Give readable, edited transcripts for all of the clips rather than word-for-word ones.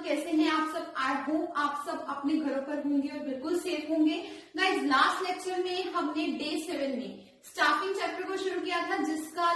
कैसे हैं आप सब? आई होप आप सब अपने घरों पर होंगे और बिल्कुल सेफ होंगे। गाइस, लास्ट लेक्चर में हमने डे 7 में स्टाफिंग चैप्टर को शुरू किया था, जिसका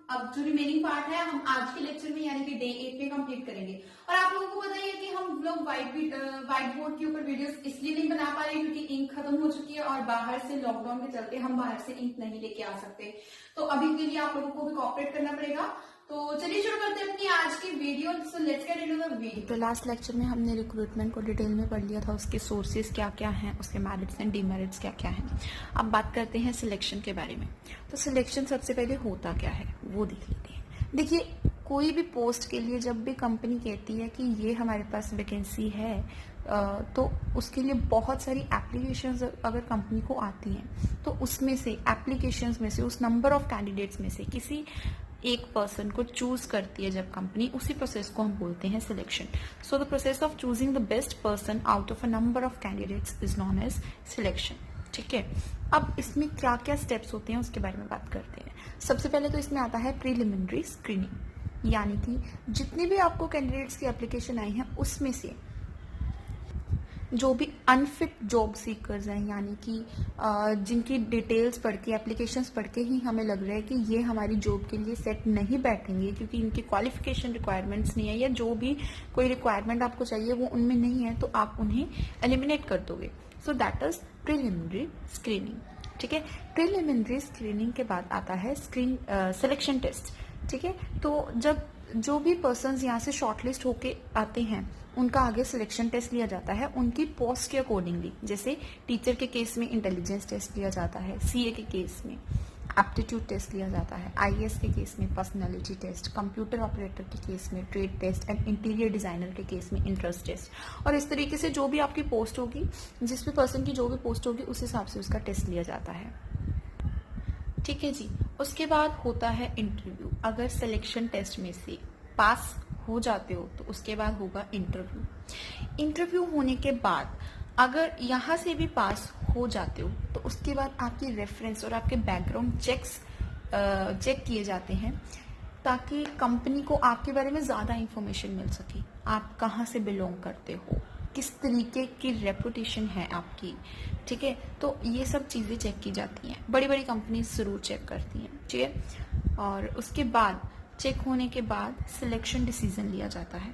अब जो रिमेनिंग पार्ट है हम आज के लेक्चर में यानी कि डे 8 में कंप्लीट करेंगे। और आप लोगों को पता है कि हम लोग व्हाइट बोर्ड के ऊपर वीडियोस इसलिए नहीं बना पा रहे क्योंकि इंक खत्म हो चुकी है और बाहर से लॉकडाउन के चलते हम बाहर से इंक नहीं लेके आ सकते। तो अभी के लिए आप लोगों को भी कोऑपरेट करना पड़ेगा। तो चलिए शुरू करते हैं अपनी आज की video. So let's get into the video. तो लास्ट लेक्चर में हमने रिक्रूटमेंट को डिटेल में पढ़ लिया था, उसके सोर्सेज क्या क्या हैं, उसके मेरिट्स एंड डीमेरिट्स क्या क्या हैं। अब बात करते हैं सिलेक्शन के बारे में। तो सिलेक्शन सबसे पहले होता क्या है वो देख लेते हैं। देखिए, कोई भी पोस्ट के लिए जब भी कंपनी कहती है कि ये हमारे पास वैकेंसी है, तो उसके लिए बहुत सारी एप्लीकेशंस अगर कंपनी को आती हैं तो उसमें से एप्लीकेशंस में से उस नंबर ऑफ कैंडिडेट्स में से किसी एक पर्सन को चूज करती है जब कंपनी, उसी प्रोसेस को हम बोलते हैं selection. So the process of choosing the best person out of a number of candidates is known as selection. ठीक है, अब इसमें क्या क्या स्टेप्स होते हैं उसके बारे में बात करते हैं। सबसे पहले तो इसमें आता है प्रीलिमिनरी स्क्रीनिंग, यानी कि जितने भी आपको कैंडिडेट्स की एप्लीकेशन आई है उसमें से जो भी अनफिट जॉब सीकर्स हैं, यानी कि जिनकी डिटेल्स पढ़ के, एप्लीकेशंस पढ़ के ही हमें लग रहा है कि ये हमारी जॉब के लिए सेट नहीं बैठेंगे क्योंकि इनकी क्वालिफिकेशन रिक्वायरमेंट्स नहीं है या जो भी कोई रिक्वायरमेंट आपको चाहिए वो उनमें नहीं है, तो आप उन्हें एलिमिनेट कर दोगे। So that is preliminary screening. ठीक है, प्रीलिमिनरी स्क्रीनिंग के बाद आता है सिलेक्शन टेस्ट। ठीक है, तो जब जो भी पर्सन्स यहाँ से शॉर्टलिस्ट होके आते हैं उनका आगे सिलेक्शन टेस्ट लिया जाता है उनकी पोस्ट के अकॉर्डिंगली। जैसे टीचर के केस में इंटेलिजेंस टेस्ट लिया जाता है, सीए के केस में एप्टीट्यूड टेस्ट लिया जाता है, आईएएस के केस में पर्सनालिटी टेस्ट, कंप्यूटर ऑपरेटर के केस में trade test and interior designer के केस में इंटरेस्ट टेस्ट। और इस तरीके से जो भी आपकी पोस्ट होगी, जिस भी पर्सन की जो भी पोस्ट होगी उस हिसाब से उसका टेस्ट लिया जाता है। ठीक है जी, उसके बाद होता है इंटरव्यू। अगर सिलेक्शन टेस्ट में से पास हो जाते हो तो उसके बाद होगा इंटरव्यू। इंटरव्यू होने के बाद अगर यहाँ से भी पास हो जाते हो तो उसके बाद आपकी रेफरेंस और आपके बैकग्राउंड चेक किए जाते हैं ताकि कंपनी को आपके बारे में ज़्यादा इंफॉर्मेशन मिल सके। आप कहाँ से बिलोंग करते हो, किस तरीके की रेपुटेशन है आपकी। ठीक है, तो ये सब चीज़ें चेक की जाती हैं, बड़ी बड़ी कंपनी जरूर चेक करती हैं। ठीक है, और उसके बाद चेक होने के बाद सिलेक्शन डिसीजन लिया जाता है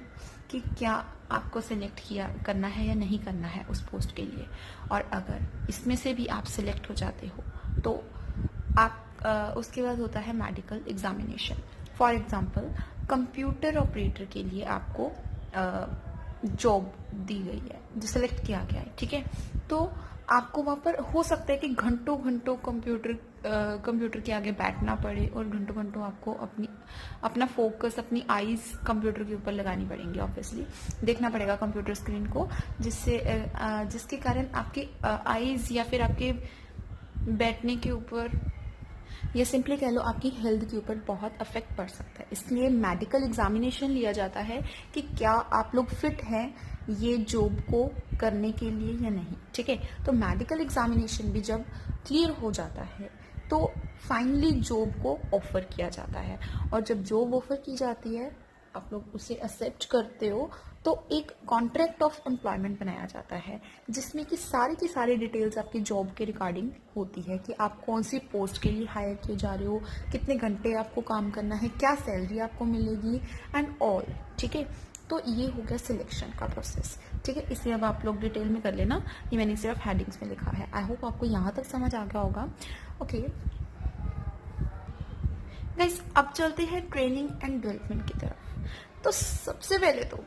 कि क्या आपको सिलेक्ट करना है या नहीं करना है उस पोस्ट के लिए। और अगर इसमें से भी आप सिलेक्ट हो जाते हो तो आप उसके बाद होता है medical examination. For example, computer operator के लिए आपको जॉब दी गई है, जो सिलेक्ट किया गया है। ठीक है, तो आपको वहां पर हो सकता है कि घंटों घंटों कंप्यूटर के आगे बैठना पड़े और घंटों घंटों आपको अपना फोकस, अपनी आईज कंप्यूटर के ऊपर लगानी पड़ेंगी। ऑब्वियसली देखना पड़ेगा कंप्यूटर स्क्रीन को, जिसके कारण आपकी आईज या फिर आपके बैठने के ऊपर या सिंपली कह लो आपकी हेल्थ के ऊपर बहुत अफेक्ट पड़ सकता है। इसलिए मेडिकल एग्जामिनेशन लिया जाता है कि क्या आप लोग फिट हैं ये जॉब को करने के लिए या नहीं। ठीक है, तो मेडिकल एग्जामिनेशन भी जब क्लियर हो जाता है तो फाइनली जॉब को ऑफर किया जाता है। और जब जॉब ऑफर की जाती है, आप लोग उसे एक्सेप्ट करते हो, तो एक कॉन्ट्रैक्ट ऑफ एम्प्लॉयमेंट बनाया जाता है जिसमें कि सारी की सारी डिटेल्स आपकी जॉब के रिगार्डिंग होती है कि आप कौन सी पोस्ट के लिए हायर किए जा रहे हो, कितने घंटे आपको काम करना है, क्या सैलरी आपको मिलेगी एंड ऑल। ठीक है, तो ये हो गया सिलेक्शन का प्रोसेस। ठीक है, इसे अब आप लोग डिटेल में कर लेना, ये मैंने सिर्फ हेडिंग्स में लिखा है। आई होप आपको यहाँ तक समझ आ गया होगा। ओके गाइस, अब चलते हैं ट्रेनिंग एंड डेवलपमेंट की तरफ। तो सबसे पहले तो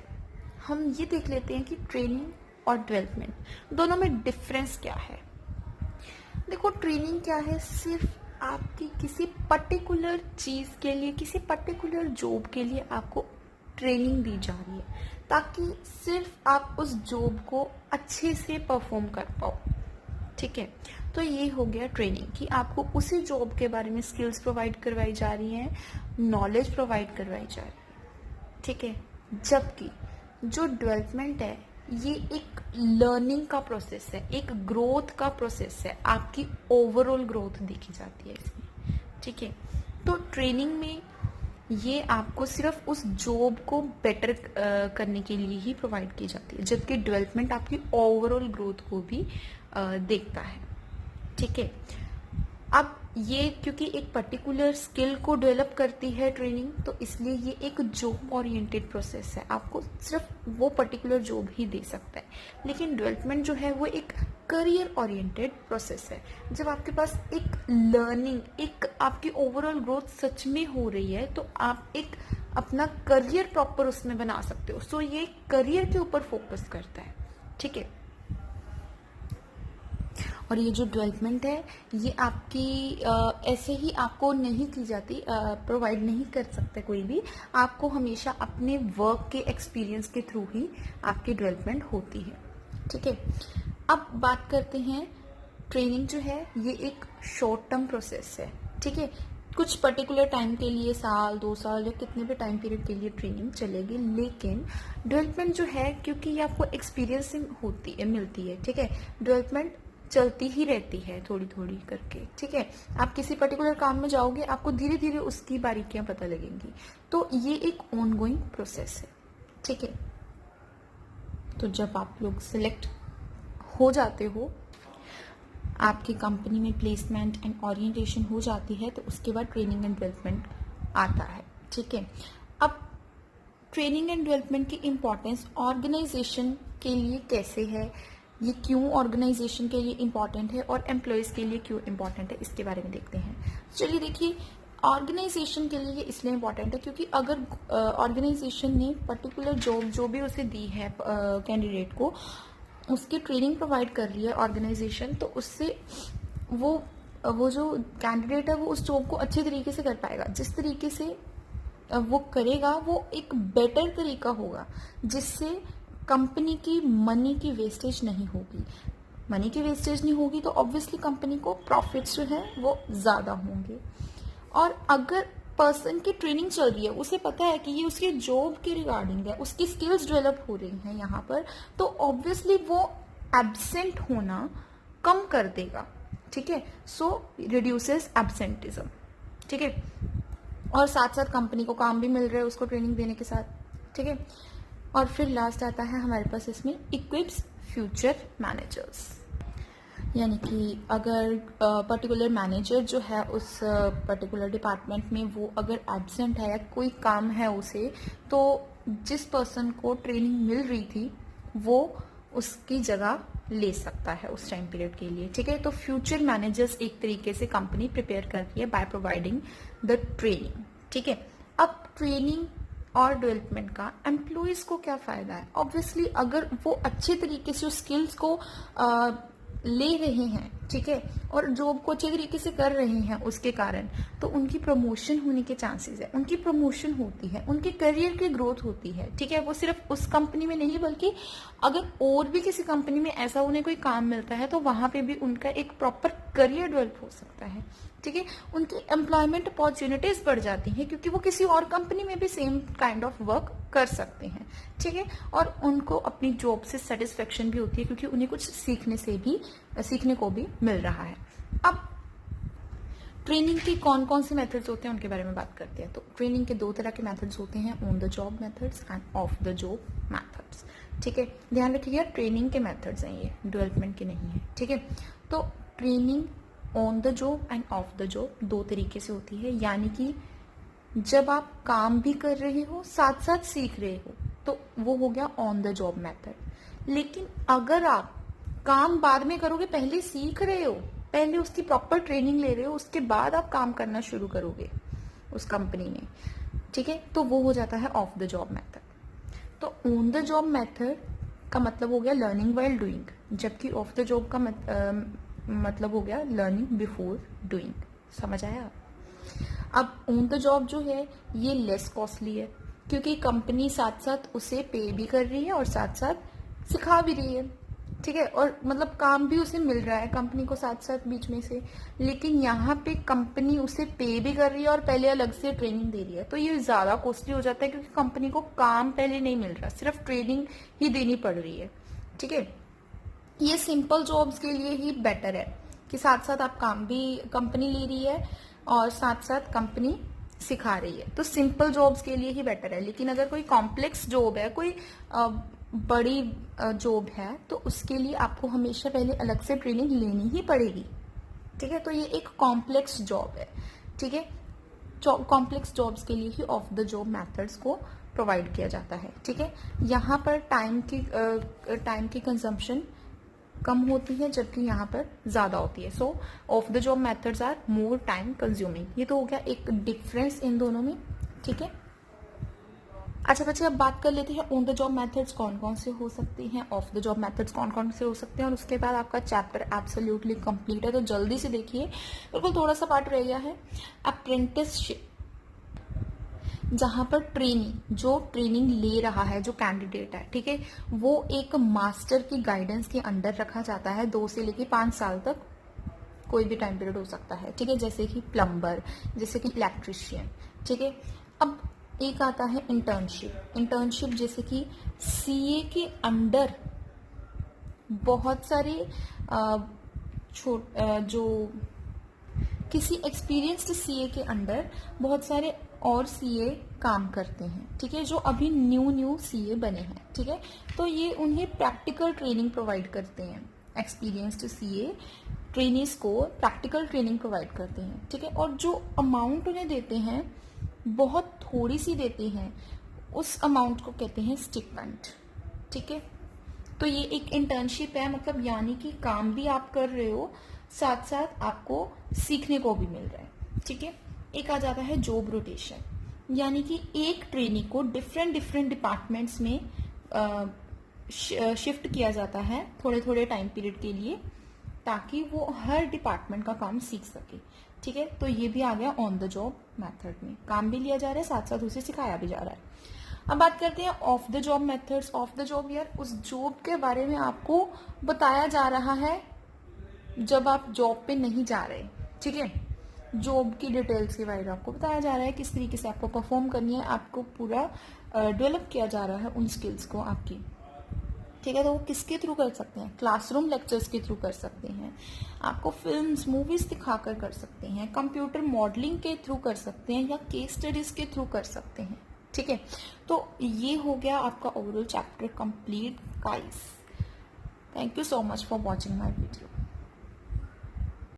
हम ये देख लेते हैं कि ट्रेनिंग और डेवलपमेंट दोनों में डिफरेंस क्या है। देखो, ट्रेनिंग क्या है, सिर्फ आपकी किसी पर्टिकुलर चीज के लिए, किसी पर्टिकुलर जॉब के लिए आपको ट्रेनिंग दी जा रही है ताकि सिर्फ आप उस जॉब को अच्छे से परफॉर्म कर पाओ। ठीक है, तो ये हो गया ट्रेनिंग कि आपको उसी जॉब के बारे में स्किल्स प्रोवाइड करवाई जा रही हैं, नॉलेज प्रोवाइड करवाई जा रही है। ठीक है, जबकि जो डेवलपमेंट है ये एक लर्निंग का प्रोसेस है, एक ग्रोथ का प्रोसेस है, आपकी ओवरऑल ग्रोथ देखी जाती है इसमें। ठीक है, तो ट्रेनिंग में ये आपको सिर्फ उस जॉब को बेटर करने के लिए ही प्रोवाइड की जाती है, जबकि डेवलपमेंट आपकी ओवरऑल ग्रोथ को भी देखता है। ठीक है, अब ये क्योंकि एक पर्टिकुलर स्किल को डेवलप करती है ट्रेनिंग, तो इसलिए ये एक जॉब ओरिएंटेड प्रोसेस है। आपको सिर्फ वो पर्टिकुलर जॉब ही दे सकता है। लेकिन डेवलपमेंट जो है वो एक करियर ओरिएंटेड प्रोसेस है। जब आपके पास एक लर्निंग, एक आपकी ओवरऑल ग्रोथ सच में हो रही है, तो आप एक अपना करियर प्रॉपर उसमें बना सकते हो। सो ये करियर के ऊपर फोकस करता है। ठीक है, और ये जो डेवलपमेंट है ये आपकी ऐसे ही आपको नहीं की जाती, प्रोवाइड नहीं कर सकते कोई भी। आपको हमेशा अपने वर्क के एक्सपीरियंस के थ्रू ही आपकी डेवलपमेंट होती है। ठीक है, अब बात करते हैं ट्रेनिंग जो है ये एक शॉर्ट टर्म प्रोसेस है। ठीक है, कुछ पर्टिकुलर टाइम के लिए, साल 2 साल या कितने भी टाइम पीरियड के लिए ट्रेनिंग चलेगी। लेकिन डेवलपमेंट जो है, क्योंकि ये आपको एक्सपीरियंसिंग होती है, मिलती है। ठीक है, डेवलपमेंट चलती ही रहती है थोड़ी थोड़ी करके। ठीक है, आप किसी पर्टिकुलर काम में जाओगे, आपको धीरे धीरे उसकी बारीकियां पता लगेंगी। तो ये एक ऑनगोइंग प्रोसेस है। ठीक है, तो जब आप लोग सिलेक्ट हो जाते हो, आपकी कंपनी में प्लेसमेंट एंड ओरिएंटेशन हो जाती है, तो उसके बाद ट्रेनिंग एंड डेवलपमेंट आता है। ठीक है, अब ट्रेनिंग एंड डेवलपमेंट की इम्पोर्टेंस ऑर्गेनाइजेशन के लिए कैसे है, ये क्यों ऑर्गेनाइजेशन के लिए इम्पॉर्टेंट है और एम्प्लॉयज के लिए क्यों इम्पॉर्टेंट है, इसके बारे में देखते हैं। चलिए देखिए, ऑर्गेनाइजेशन के लिए ये इसलिए इम्पॉर्टेंट है क्योंकि अगर ऑर्गेनाइजेशन ने पर्टिकुलर जॉब जो भी उसे दी है कैंडिडेट को, उसकी ट्रेनिंग प्रोवाइड कर रही है ऑर्गेनाइजेशन, तो उससे वो जो कैंडिडेट है वो उस जॉब को अच्छे तरीके से कर पाएगा। जिस तरीके से वो करेगा वो एक बेटर तरीका होगा, जिससे कंपनी की मनी की वेस्टेज नहीं होगी। मनी की वेस्टेज नहीं होगी तो ऑब्वियसली कंपनी को प्रॉफिट्स जो है वो ज्यादा होंगे। और अगर पर्सन की ट्रेनिंग चल रही है, उसे पता है कि ये उसकी जॉब के रिगार्डिंग है, उसकी स्किल्स डेवलप हो रही हैं यहाँ पर, तो ऑब्वियसली वो एब्सेंट होना कम कर देगा। ठीक है, सो रिड्यूसेस एब्सेंटिज्म। ठीक है, और साथ साथ कंपनी को काम भी मिल रहा है उसको ट्रेनिंग देने के साथ। ठीक है, और फिर लास्ट आता है हमारे पास इसमें इक्विप्स फ्यूचर मैनेजर्स, यानी कि अगर पर्टिकुलर मैनेजर जो है उस पर्टिकुलर डिपार्टमेंट में वो अगर एब्सेंट है या कोई काम है उसे, तो जिस पर्सन को ट्रेनिंग मिल रही थी वो उसकी जगह ले सकता है उस टाइम पीरियड के लिए। ठीक है, तो फ्यूचर मैनेजर्स एक तरीके से कंपनी प्रिपेयर करती है बाय प्रोवाइडिंग द ट्रेनिंग। ठीक है, अब ट्रेनिंग और डेवलपमेंट का एम्प्लॉयज को क्या फायदा है? ऑब्वियसली अगर वो अच्छे तरीके से उस स्किल्स को ले रहे हैं, ठीक है, और जॉब को अच्छे तरीके से कर रहे हैं उसके कारण, तो उनकी प्रमोशन होने के चांसेस है, उनकी प्रमोशन होती है, उनके करियर की ग्रोथ होती है। ठीक है, वो सिर्फ उस कंपनी में नहीं बल्कि अगर और भी किसी कंपनी में ऐसा उन्हें कोई काम मिलता है तो वहां पे भी उनका एक प्रॉपर करियर डेवलप हो सकता है। ठीक है, उनकी एम्प्लॉयमेंट अपॉर्चुनिटीज बढ़ जाती हैं क्योंकि वो किसी और कंपनी में भी सेम काइंड ऑफ वर्क कर सकते हैं। ठीक है, और उनको अपनी जॉब से सेटिस्फेक्शन भी होती है क्योंकि उन्हें कुछ सीखने को भी मिल रहा है। अब ट्रेनिंग की कौन कौन से मेथड्स होते हैं उनके बारे में बात करते हैं। तो ट्रेनिंग के 2 तरह के मेथड्स होते हैं, on the job methods end of the job methods. ठीक है, ध्यान रखिएगा ट्रेनिंग के मेथड्स हैं ये, डेवलपमेंट के नहीं है। ठीक है, तो training on the job end of the job 2 तरीके से होती है, यानी कि जब आप काम भी कर रहे हो साथ साथ सीख रहे हो तो वो हो गया ऑन द जॉब मेथड। लेकिन अगर आप काम बाद में करोगे, पहले सीख रहे हो, पहले उसकी प्रॉपर ट्रेनिंग ले रहे हो, उसके बाद आप काम करना शुरू करोगे उस कंपनी में, ठीक है, तो वो हो जाता है ऑफ द जॉब मेथड। तो ऑन द जॉब मेथड का मतलब हो गया लर्निंग वाइल डूइंग, जबकि ऑफ द जॉब का मतलब हो गया लर्निंग बिफोर डूइंग। समझ आया? अब ऑन द जॉब जो है ये लेस कॉस्टली है क्योंकि कंपनी साथ साथ उसे पे भी कर रही है और साथ साथ सिखा भी रही है। ठीक है, और मतलब काम भी उसे मिल रहा है कंपनी को साथ साथ बीच में से, लेकिन यहाँ पे कंपनी उसे पे भी कर रही है और पहले अलग से ट्रेनिंग दे रही है, तो ये ज्यादा कॉस्टली हो जाता है क्योंकि कंपनी को काम पहले नहीं मिल रहा, सिर्फ ट्रेनिंग ही देनी पड़ रही है। ठीक है, ये सिंपल जॉब्स के लिए ही बेटर है कि साथ साथ आप काम भी कंपनी ले रही है और साथ साथ कंपनी सिखा रही है, तो सिंपल जॉब्स के लिए ही बेटर है। लेकिन अगर कोई कॉम्प्लेक्स जॉब है, कोई बड़ी जॉब है, तो उसके लिए आपको हमेशा पहले अलग से ट्रेनिंग लेनी ही पड़ेगी। ठीक है, तो ये एक कॉम्प्लेक्स जॉब है। ठीक है, कॉम्प्लेक्स जॉब्स के लिए ही ऑफ द जॉब मेथड्स को प्रोवाइड किया जाता है। ठीक है, यहाँ पर टाइम की कंजम्पशन कम होती है, जबकि यहाँ पर ज्यादा होती है। So off the job methods are more time consuming. ये तो हो गया एक डिफरेंस इन दोनों में। ठीक है, अच्छा बच्चे, अब बात कर लेते हैं ऑन द जॉब मेथड्स कौन कौन से हो सकते हैं, ऑफ द जॉब मेथड्स कौन कौन से हो सकते हैं, और उसके बाद आपका चैप्टर एब्सोल्युटली कंप्लीट है। तो जल्दी से देखिए, बिल्कुल थोड़ा सा पार्ट रह गया है। अप्रेंटिसशिप, जहां पर जो ट्रेनिंग ले रहा है, जो कैंडिडेट है, ठीक है, वो एक मास्टर की गाइडेंस के अंडर रखा जाता है 2 से लेकर 5 साल तक, कोई भी टाइम पीरियड हो सकता है। ठीक है, जैसे कि प्लम्बर, जैसे कि इलेक्ट्रिशियन। ठीक है, अब एक आता है इंटर्नशिप जैसे कि सीए के अंडर बहुत सारे जो किसी एक्सपीरियंस्ड सीए के अंडर बहुत सारे और सीए काम करते हैं। ठीक है, जो अभी न्यू सीए बने हैं। ठीक है, तो ये उन्हें प्रैक्टिकल ट्रेनिंग प्रोवाइड करते हैं। एक्सपीरियंस्ड सीए ट्रेनीज को प्रैक्टिकल ट्रेनिंग प्रोवाइड करते हैं। ठीक है, और जो अमाउंट उन्हें देते हैं बहुत थोड़ी सी देते हैं, उस अमाउंट को कहते हैं स्टिपेंड। ठीक है, तो ये एक इंटर्नशिप है, मतलब यानी कि काम भी आप कर रहे हो, साथ साथ आपको सीखने को भी मिल रहा है। ठीक है, एक आ जाता है जॉब रोटेशन, यानी कि एक ट्रेनी को डिफरेंट डिपार्टमेंट्स में शिफ्ट किया जाता है थोड़े थोड़े टाइम पीरियड के लिए, ताकि वो हर डिपार्टमेंट का काम सीख सके। ठीक है, तो ये भी आ गया ऑन द जॉब मेथड में, काम भी लिया जा रहा है, साथ साथ उसे सिखाया भी जा रहा है। अब बात करते हैं of the job methods. Of the job, यार उस जॉब के बारे में आपको बताया जा रहा है जब आप जॉब पे नहीं जा रहे। ठीक है, जॉब की डिटेल्स के बारे में आपको बताया जा रहा है, किस तरीके से आपको परफॉर्म करनी है, आपको पूरा डेवलप किया जा रहा है उन स्किल्स को आपकी। ठीक है, तो वो किसके थ्रू कर सकते हैं, क्लासरूम लेक्चर्स के थ्रू कर सकते हैं, आपको फिल्म्स मूवीज दिखाकर कर सकते हैं, कंप्यूटर मॉडलिंग के थ्रू कर सकते हैं, या केस स्टडीज के थ्रू कर सकते हैं। ठीक है, तो ये हो गया आपका overall chapter complete guys. Thank you so much for watching my video.